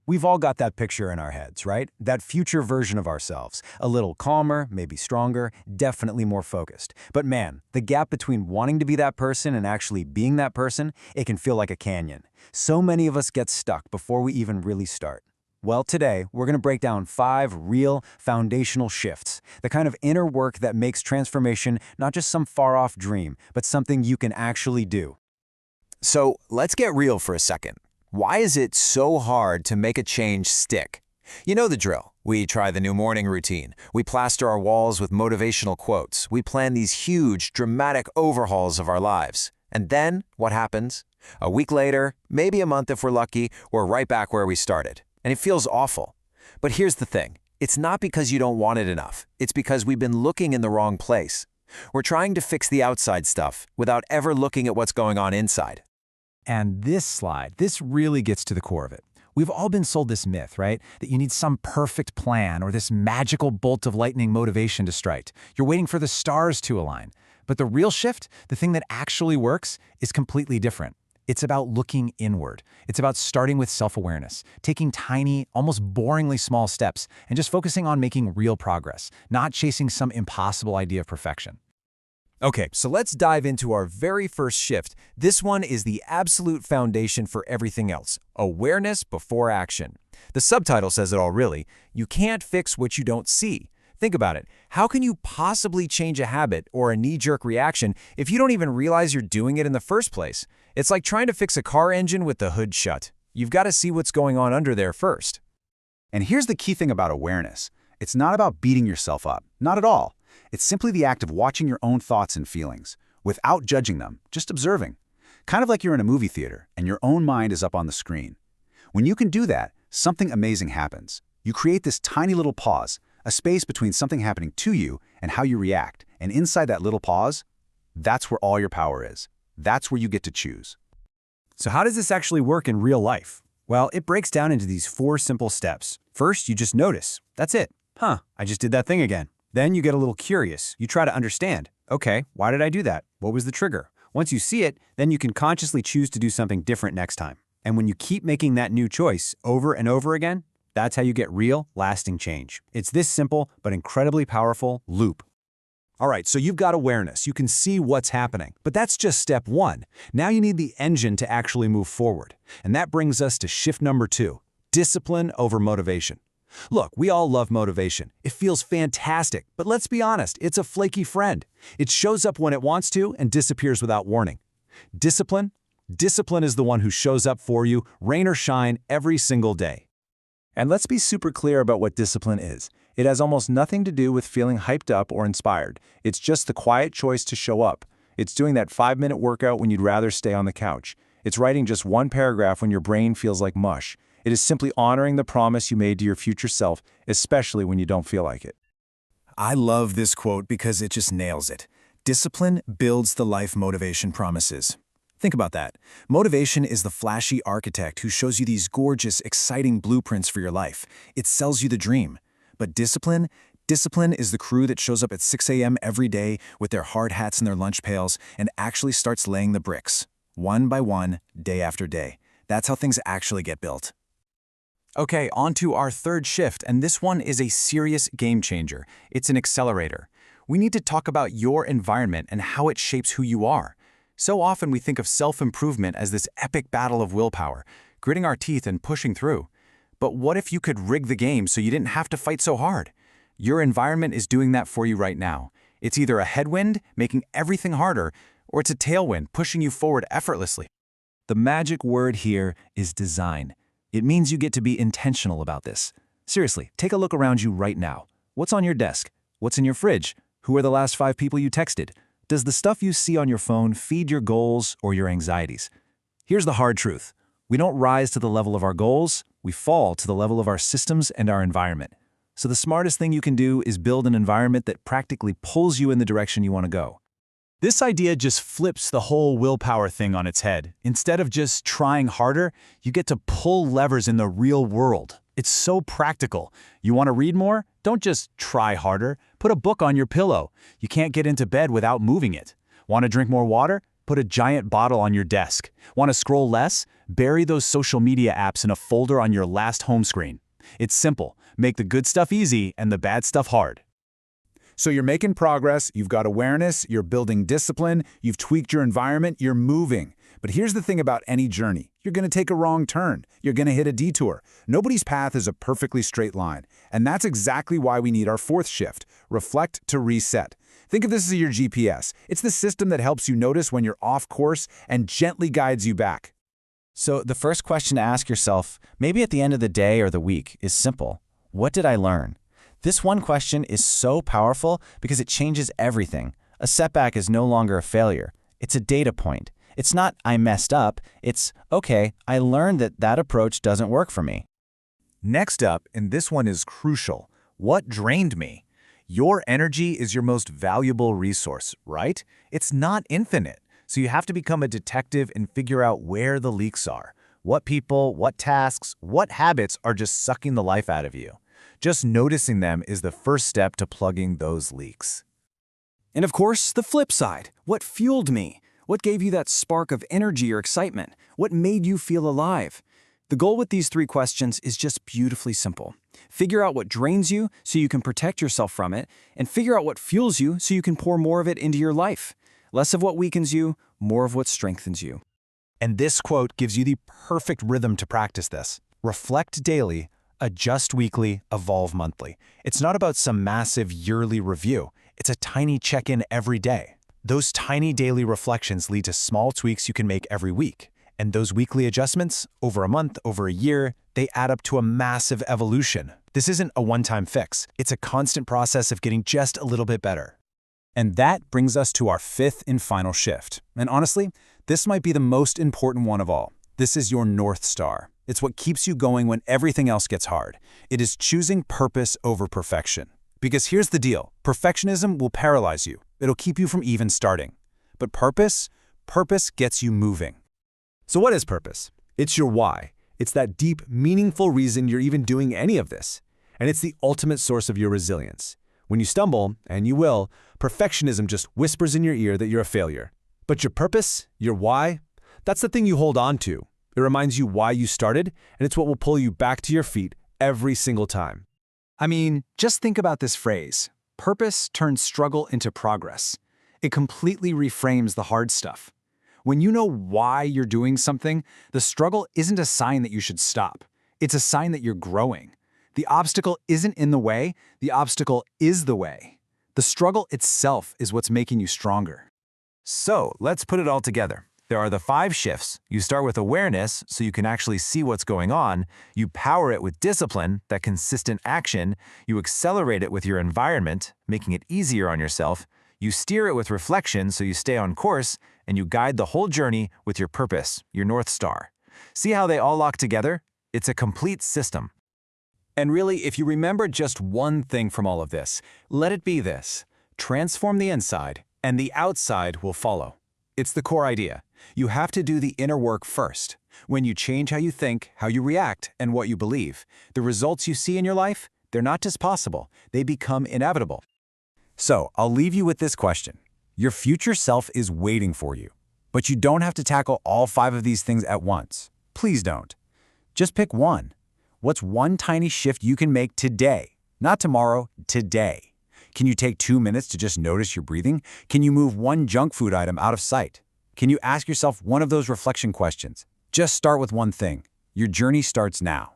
We've all got that picture in our heads, right? That future version of ourselves. A little calmer, maybe stronger, definitely more focused. But man, the gap between wanting to be that person and actually being that person, it can feel like a canyon. So many of us get stuck before we even really start. Well, today, we're going to break down 5 real, foundational shifts, the kind of inner work that makes transformation not just some far-off dream, but something you can actually do. So let's get real for a second. Why is it so hard to make a change stick? You know the drill. We try the new morning routine. We plaster our walls with motivational quotes. We plan these huge, dramatic overhauls of our lives. And then, what happens? A week later, maybe a month if we're lucky, we're right back where we started. And it feels awful. But here's the thing. It's not because you don't want it enough. It's because we've been looking in the wrong place. We're trying to fix the outside stuff without ever looking at what's going on inside. And this slide, this really gets to the core of it. We've all been sold this myth, right? That you need some perfect plan or this magical bolt of lightning motivation to strike. You're waiting for the stars to align. But the real shift, the thing that actually works, is completely different. It's about looking inward. It's about starting with self-awareness, taking tiny, almost boringly small steps, and just focusing on making real progress, not chasing some impossible idea of perfection. Okay, so let's dive into our very first shift. This one is the absolute foundation for everything else. Awareness before action. The subtitle says it all really. You can't fix what you don't see. Think about it. How can you possibly change a habit or a knee-jerk reaction if you don't even realize you're doing it in the first place? It's like trying to fix a car engine with the hood shut. You've got to see what's going on under there first. And here's the key thing about awareness. It's not about beating yourself up. Not at all. It's simply the act of watching your own thoughts and feelings, without judging them, just observing. Kind of like you're in a movie theater and your own mind is up on the screen. When you can do that, something amazing happens. You create this tiny little pause, a space between something happening to you and how you react. And inside that little pause, that's where all your power is. That's where you get to choose. So how does this actually work in real life? Well, it breaks down into these 4 simple steps. First, you just notice. That's it. I just did that thing again. Then you get a little curious. You try to understand. Okay, why did I do that? What was the trigger? Once you see it, then you can consciously choose to do something different next time. And when you keep making that new choice over and over again, that's how you get real, lasting change. It's this simple, but incredibly powerful loop. All right, so you've got awareness. You can see what's happening. But that's just step 1. Now you need the engine to actually move forward. And that brings us to shift number 2, discipline over motivation. Look, we all love motivation. It feels fantastic, but let's be honest, it's a flaky friend. It shows up when it wants to and disappears without warning. Discipline? Discipline is the one who shows up for you, rain or shine, every single day. And let's be super clear about what discipline is. It has almost nothing to do with feeling hyped up or inspired. It's just the quiet choice to show up. It's doing that 5-minute workout when you'd rather stay on the couch. It's writing just 1 paragraph when your brain feels like mush. It is simply honoring the promise you made to your future self, especially when you don't feel like it. I love this quote because it just nails it. Discipline builds the life motivation promises. Think about that. Motivation is the flashy architect who shows you these gorgeous, exciting blueprints for your life. It sells you the dream. But discipline is the crew that shows up at 6 a.m. every day with their hard hats and their lunch pails and actually starts laying the bricks, one by one, day after day. That's how things actually get built. Okay, on to our 3rd shift, and this one is a serious game changer. It's an accelerator. We need to talk about your environment and how it shapes who you are. So often we think of self-improvement as this epic battle of willpower, gritting our teeth and pushing through. But what if you could rig the game so you didn't have to fight so hard? Your environment is doing that for you right now. It's either a headwind, making everything harder, or it's a tailwind, pushing you forward effortlessly. The magic word here is design. It means you get to be intentional about this. Seriously, take a look around you right now. What's on your desk? What's in your fridge? Who are the last 5 people you texted? Does the stuff you see on your phone feed your goals or your anxieties? Here's the hard truth. We don't rise to the level of our goals, we fall to the level of our systems and our environment. So the smartest thing you can do is build an environment that practically pulls you in the direction you want to go. This idea just flips the whole willpower thing on its head. Instead of just trying harder, you get to pull levers in the real world. It's so practical. You want to read more? Don't just try harder. Put a book on your pillow. You can't get into bed without moving it. Want to drink more water? Put a giant bottle on your desk. Want to scroll less? Bury those social media apps in a folder on your last home screen. It's simple. Make the good stuff easy and the bad stuff hard. So you're making progress, you've got awareness, you're building discipline, you've tweaked your environment, you're moving. But here's the thing about any journey. You're going to take a wrong turn. You're going to hit a detour. Nobody's path is a perfectly straight line. And that's exactly why we need our fourth shift, reflect to reset. Think of this as your GPS. It's the system that helps you notice when you're off course and gently guides you back. So the first question to ask yourself, maybe at the end of the day or the week, is simple. What did I learn? This one question is so powerful because it changes everything. A setback is no longer a failure. It's a data point. It's not, I messed up. It's, okay, I learned that that approach doesn't work for me. Next up, and this one is crucial, what drained me? Your energy is your most valuable resource, right? It's not infinite, so you have to become a detective and figure out where the leaks are. What people, what tasks, what habits are just sucking the life out of you. Just noticing them is the first step to plugging those leaks. And of course, the flip side. What fueled me? What gave you that spark of energy or excitement? What made you feel alive? The goal with these 3 questions is just beautifully simple. Figure out what drains you so you can protect yourself from it, and figure out what fuels you so you can pour more of it into your life. Less of what weakens you, more of what strengthens you. And this quote gives you the perfect rhythm to practice this. Reflect daily, adjust weekly, evolve monthly. It's not about some massive yearly review. It's a tiny check-in every day. Those tiny daily reflections lead to small tweaks you can make every week. And those weekly adjustments, over a month, over a year, they add up to a massive evolution. This isn't a one-time fix. It's a constant process of getting just a little bit better. And that brings us to our 5th and final shift. And honestly, this might be the most important one of all. This is your North Star. It's what keeps you going when everything else gets hard. It is choosing purpose over perfection. Because here's the deal. Perfectionism will paralyze you. It'll keep you from even starting. But purpose gets you moving. So what is purpose? It's your why. It's that deep, meaningful reason you're even doing any of this. And it's the ultimate source of your resilience. When you stumble, and you will, perfectionism just whispers in your ear that you're a failure. But your purpose, your why, that's the thing you hold on to. It reminds you why you started, and it's what will pull you back to your feet every single time. I mean, just think about this phrase. Purpose turns struggle into progress. It completely reframes the hard stuff. When you know why you're doing something, the struggle isn't a sign that you should stop. It's a sign that you're growing. The obstacle isn't in the way, the obstacle is the way. The struggle itself is what's making you stronger. So let's put it all together. There are the 5 shifts. You start with awareness, so you can actually see what's going on. You power it with discipline, that consistent action. You accelerate it with your environment, making it easier on yourself. You steer it with reflection, so you stay on course. And you guide the whole journey with your purpose, your North Star. See how they all lock together? It's a complete system. And really, if you remember just one thing from all of this, let it be this. Transform the inside, and the outside will follow. It's the core idea. You have to do the inner work first. When you change how you think, how you react, and what you believe, the results you see in your life, they're not just possible, they become inevitable. So, I'll leave you with this question. Your future self is waiting for you, but you don't have to tackle all 5 of these things at once. Please don't. Just pick one. What's one tiny shift you can make today? Not tomorrow, today. Can you take 2 minutes to just notice your breathing? Can you move one junk food item out of sight? Can you ask yourself one of those reflection questions? Just start with one thing. Your journey starts now.